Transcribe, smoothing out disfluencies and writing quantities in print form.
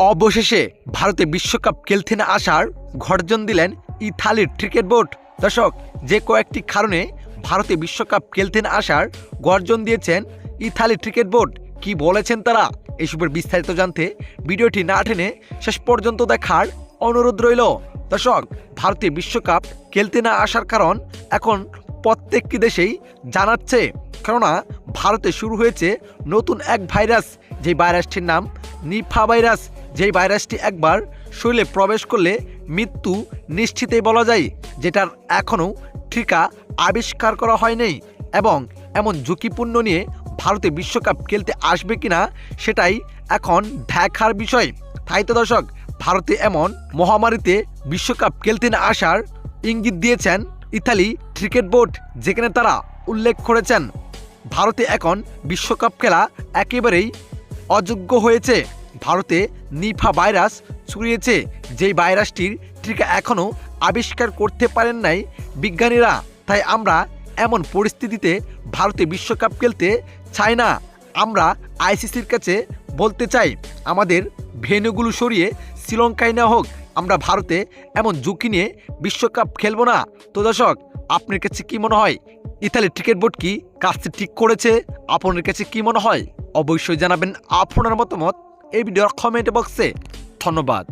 অবশেষে ভারতে বিশ্বকাপ খেলতে না আসার গর্জন দিলেন ইতালির ক্রিকেট বোর্ড। দর্শক, যে কয়েকটি কারণে ভারতে বিশ্বকাপ খেলতে না আসার গর্জন দিয়েছেন ইতালির ক্রিকেট বোর্ড, কি বলেছেন তারা, এসবের বিস্তারিত জানতে ভিডিওটি না টেনে শেষ পর্যন্ত দেখার অনুরোধ রইল। দর্শক, ভারতে বিশ্বকাপ খেলতে না আসার কারণ এখন প্রত্যেকটি দেশেই জানাচ্ছে, কেননা ভারতে শুরু হয়েছে নতুন এক ভাইরাস, যে ভাইরাসটির নাম নিপা ভাইরাস। যেই ভাইরাসটি একবার শরীরে প্রবেশ করলে মৃত্যু নিশ্চিতই বলা যায়, যেটার এখনও টিকা আবিষ্কার করা হয়নি এবং এমন ঝুঁকিপূর্ণ নিয়ে ভারতে বিশ্বকাপ খেলতে আসবে কিনা সেটাই এখন দেখার বিষয়। তাই তো দর্শক, ভারতে এমন মহামারীতে বিশ্বকাপ খেলতে না আসার ইঙ্গিত দিয়েছেন ইতালি ক্রিকেট বোর্ড, যেখানে তারা উল্লেখ করেছেন ভারতে এখন বিশ্বকাপ খেলা একেবারেই অযোগ্য হয়েছে। ভারতে নিপা ভাইরাস ছড়িয়েছে, যেই ভাইরাসটির টিকা এখনও আবিষ্কার করতে পারেন নাই বিজ্ঞানীরা। তাই আমরা এমন পরিস্থিতিতে ভারতে বিশ্বকাপ খেলতে চাই না। আমরা আইসিসির কাছে বলতে চাই, আমাদের ভেন্যুগুলো সরিয়ে শ্রীলঙ্কায় নেওয়া হোক। আমরা ভারতে এমন ঝুঁকি নিয়ে বিশ্বকাপ খেলবো না। তো দর্শক, আপনার কাছে কি মনে হয়, ইতালি ক্রিকেট বোর্ড কি কাজটি ঠিক করেছে? আপনার কাছে কি মনে হয় অবশ্যই জানাবেন আপনার মতামত এই ভিডিওর কমেন্ট বক্সে। ধন্যবাদ।